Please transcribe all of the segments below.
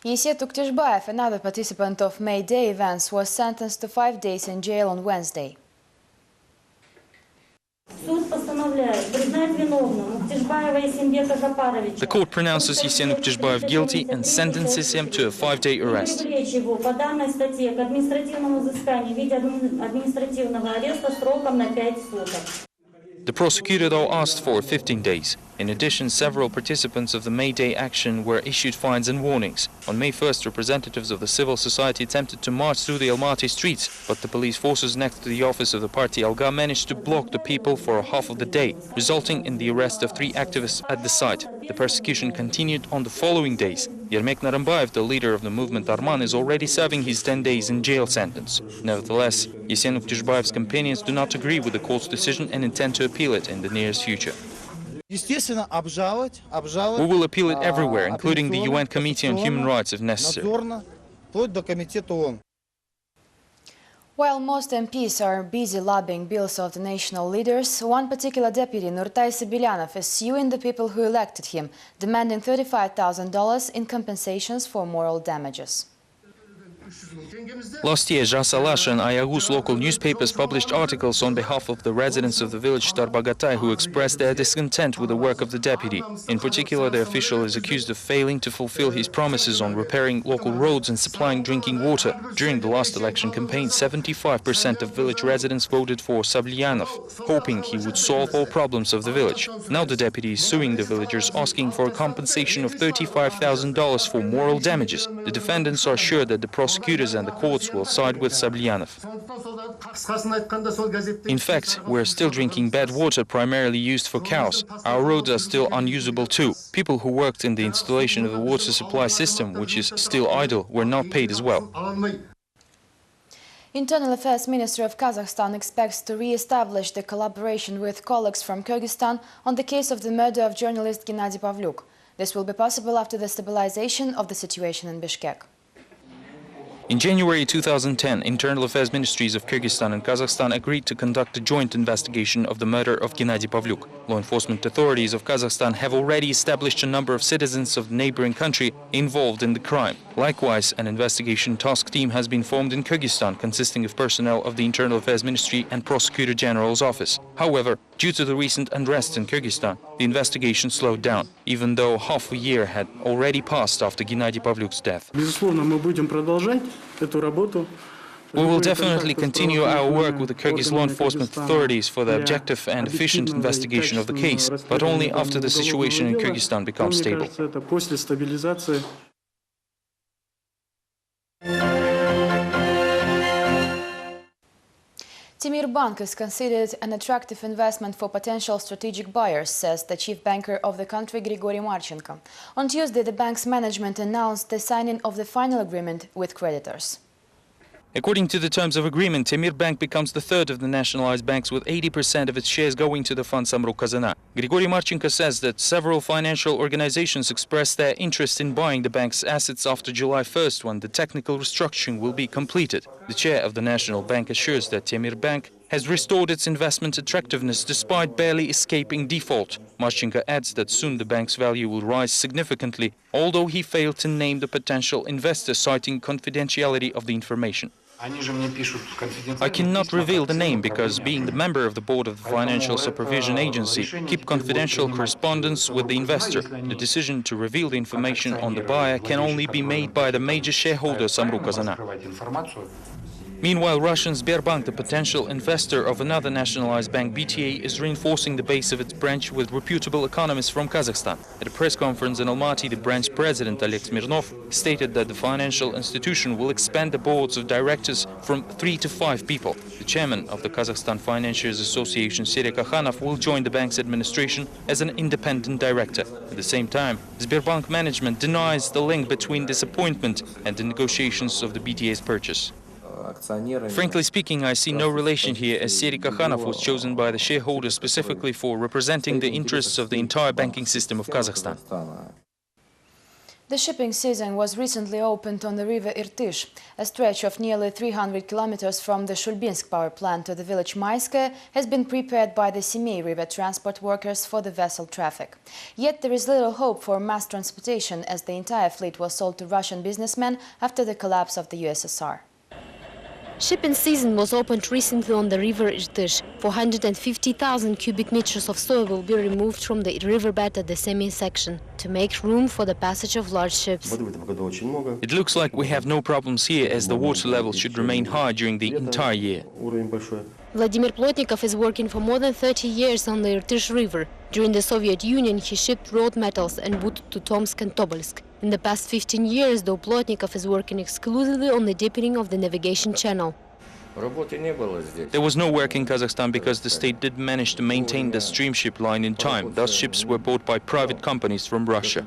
Yeset Uktishbaev, another participant of May Day events, was sentenced to 5 days in jail on Wednesday. The court pronounces Yeset Uktishbaev guilty and sentences him to a 5-day arrest. The prosecutor, though, asked for 15 days. In addition, several participants of the May Day action were issued fines and warnings. On May 1st, representatives of the civil society attempted to march through the Almaty streets, but the police forces next to the office of the party Alga managed to block the people for half of the day, resulting in the arrest of 3 activists at the site. The persecution continued on the following days. Yermek Narambayev, the leader of the movement Arman, is already serving his 10 days in jail sentence. Nevertheless, Yeset Uktishbaev's companions do not agree with the court's decision and intend to appeal it in the nearest future. We will appeal it everywhere, including the UN Committee on Human Rights if necessary. While most MPs are busy lobbying bills of the national leaders, one particular deputy, Nurtai Sabelyanov, is suing the people who elected him, demanding $35,000 in compensations for moral damages. Last year, Jasalash and Ayagus local newspapers published articles on behalf of the residents of the village Tarbagatai who expressed their discontent with the work of the deputy. In particular, the official is accused of failing to fulfill his promises on repairing local roads and supplying drinking water. During the last election campaign, 75% of village residents voted for Sabelyanov, hoping he would solve all problems of the village. Now the deputy is suing the villagers, asking for a compensation of $35,000 for moral damages. The defendants are sure that the prosecutors and the courts will side with Sabelyanov. In fact, we're still drinking bad water primarily used for cows. Our roads are still unusable too. People who worked in the installation of the water supply system, which is still idle, were not paid as well. Internal Affairs Minister of Kazakhstan expects to re-establish the collaboration with colleagues from Kyrgyzstan on the case of the murder of journalist Gennady Pavlyuk. This will be possible after the stabilization of the situation in Bishkek. In January 2010, Internal Affairs Ministries of Kyrgyzstan and Kazakhstan agreed to conduct a joint investigation of the murder of Gennady Pavlyuk. Law enforcement authorities of Kazakhstan have already established a number of citizens of the neighboring country involved in the crime. Likewise, an investigation task team has been formed in Kyrgyzstan, consisting of personnel of the Internal Affairs Ministry and Prosecutor General's office. However, due to the recent unrest in Kyrgyzstan, the investigation slowed down, even though half a year had already passed after Gennady Pavlyuk's death. We will definitely continue our work with the Kyrgyz law enforcement authorities for the objective and efficient investigation of the case, but only after the situation in Kyrgyzstan becomes stable. Temir Bank is considered an attractive investment for potential strategic buyers, says the chief banker of the country, Grigory Marchenko. On Tuesday, the bank's management announced the signing of the final agreement with creditors. According to the terms of agreement, Temir Bank becomes the third of the nationalized banks, with 80% of its shares going to the fund Samruk Kazana. Grigory Marchenko says that several financial organizations expressed their interest in buying the bank's assets after July 1st, when the technical restructuring will be completed. The chair of the National Bank assures that Temir Bank has restored its investment attractiveness despite barely escaping default. Marchenko adds that soon the bank's value will rise significantly, although he failed to name the potential investor, citing confidentiality of the information. I cannot reveal the name because, being the member of the board of the Financial Supervision Agency, keep confidential correspondence with the investor. The decision to reveal the information on the buyer can only be made by the major shareholder Samruk Kazana. Meanwhile, Russian Sberbank, the potential investor of another nationalized bank, BTA, is reinforcing the base of its branch with reputable economists from Kazakhstan. At a press conference in Almaty, the branch president, Oleg Smirnov, stated that the financial institution will expand the boards of directors from 3 to 5 people. The chairman of the Kazakhstan Financiers Association, Serek Akhanov, will join the bank's administration as an independent director. At the same time, Sberbank management denies the link between this appointment and the negotiations of the BTA's purchase. Frankly speaking, I see no relation here, as Serek Akhanov was chosen by the shareholders specifically for representing the interests of the entire banking system of Kazakhstan. The shipping season was recently opened on the river Irtysh. A stretch of nearly 300 kilometers from the Shulbinsk power plant to the village Maiskaya has been prepared by the Semey river transport workers for the vessel traffic. Yet there is little hope for mass transportation, as the entire fleet was sold to Russian businessmen after the collapse of the USSR. Shipping season was opened recently on the river Irtysh. 450,000 cubic meters of soil will be removed from the riverbed at the Semey section to make room for the passage of large ships. It looks like we have no problems here, as the water level should remain high during the entire year. Vladimir Plotnikov is working for more than 30 years on the Irtysh River. During the Soviet Union, he shipped road metals and wood to Tomsk and Tobolsk. In the past 15 years, though, Plotnikov is working exclusively on the deepening of the navigation channel. There was no work in Kazakhstan because the state didn't manage to maintain the steamship line in time. Thus, ships were bought by private companies from Russia.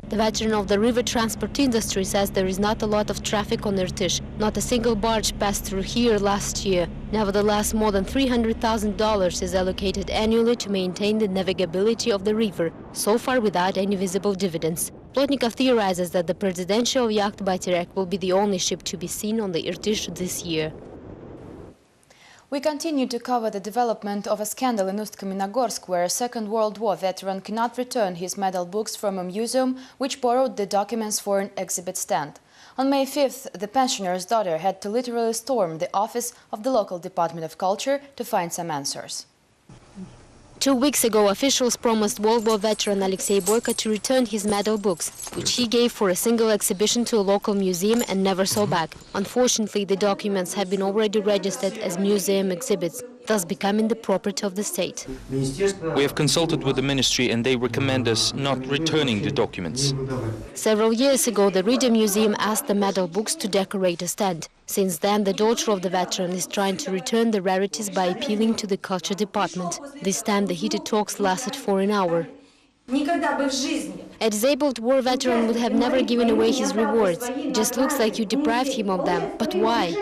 The veteran of the river transport industry says there is not a lot of traffic on Irtysh. Not a single barge passed through here last year. Nevertheless, more than $300,000 is allocated annually to maintain the navigability of the river, so far without any visible dividends. Plotnikov theorizes that the presidential yacht Baterek will be the only ship to be seen on the Irtysh this year. We continue to cover the development of a scandal in Ust-Kamenogorsk, where a Second World War veteran cannot return his medal books from a museum which borrowed the documents for an exhibit stand. On May 5th, the pensioner's daughter had to literally storm the office of the local Department of Culture to find some answers. 2 weeks ago, officials promised World War veteran Alexei Boyko to return his medal books, which he gave for a single exhibition to a local museum and never saw back. Unfortunately, the documents have been already registered as museum exhibits, thus becoming the property of the state. We have consulted with the ministry and they recommend us not returning the documents. Several years ago, the Riga Museum asked the medal books to decorate a stand. Since then, the daughter of the veteran is trying to return the rarities by appealing to the culture department. This time, the heated talks lasted for an hour. A disabled war veteran would have never given away his rewards. It just looks like you deprived him of them. But why?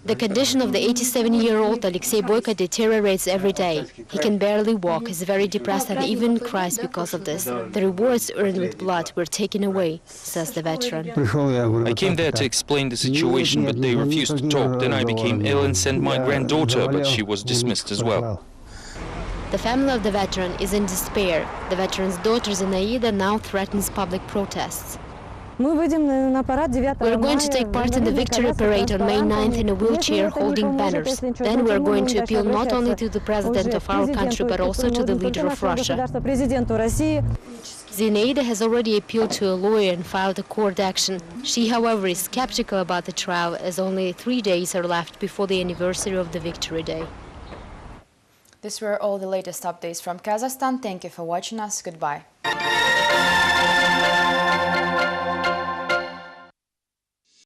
The condition of the 87-year-old Alexei Boyko deteriorates every day. He can barely walk, is very depressed and even cries because of this. The rewards earned with blood were taken away, says the veteran. I came there to explain the situation, but they refused to talk. Then I became ill and sent my granddaughter, but she was dismissed as well. The family of the veteran is in despair. The veteran's daughter Zinaida now threatens public protests. We're going to take part in the victory parade on May 9th in a wheelchair holding banners. Then we're going to appeal not only to the president of our country but also to the leader of Russia. Zinaida has already appealed to a lawyer and filed a court action. She, however, is skeptical about the trial, as only 3 days are left before the anniversary of the Victory Day. These were all the latest updates from Kazakhstan. Thank you for watching us. Goodbye.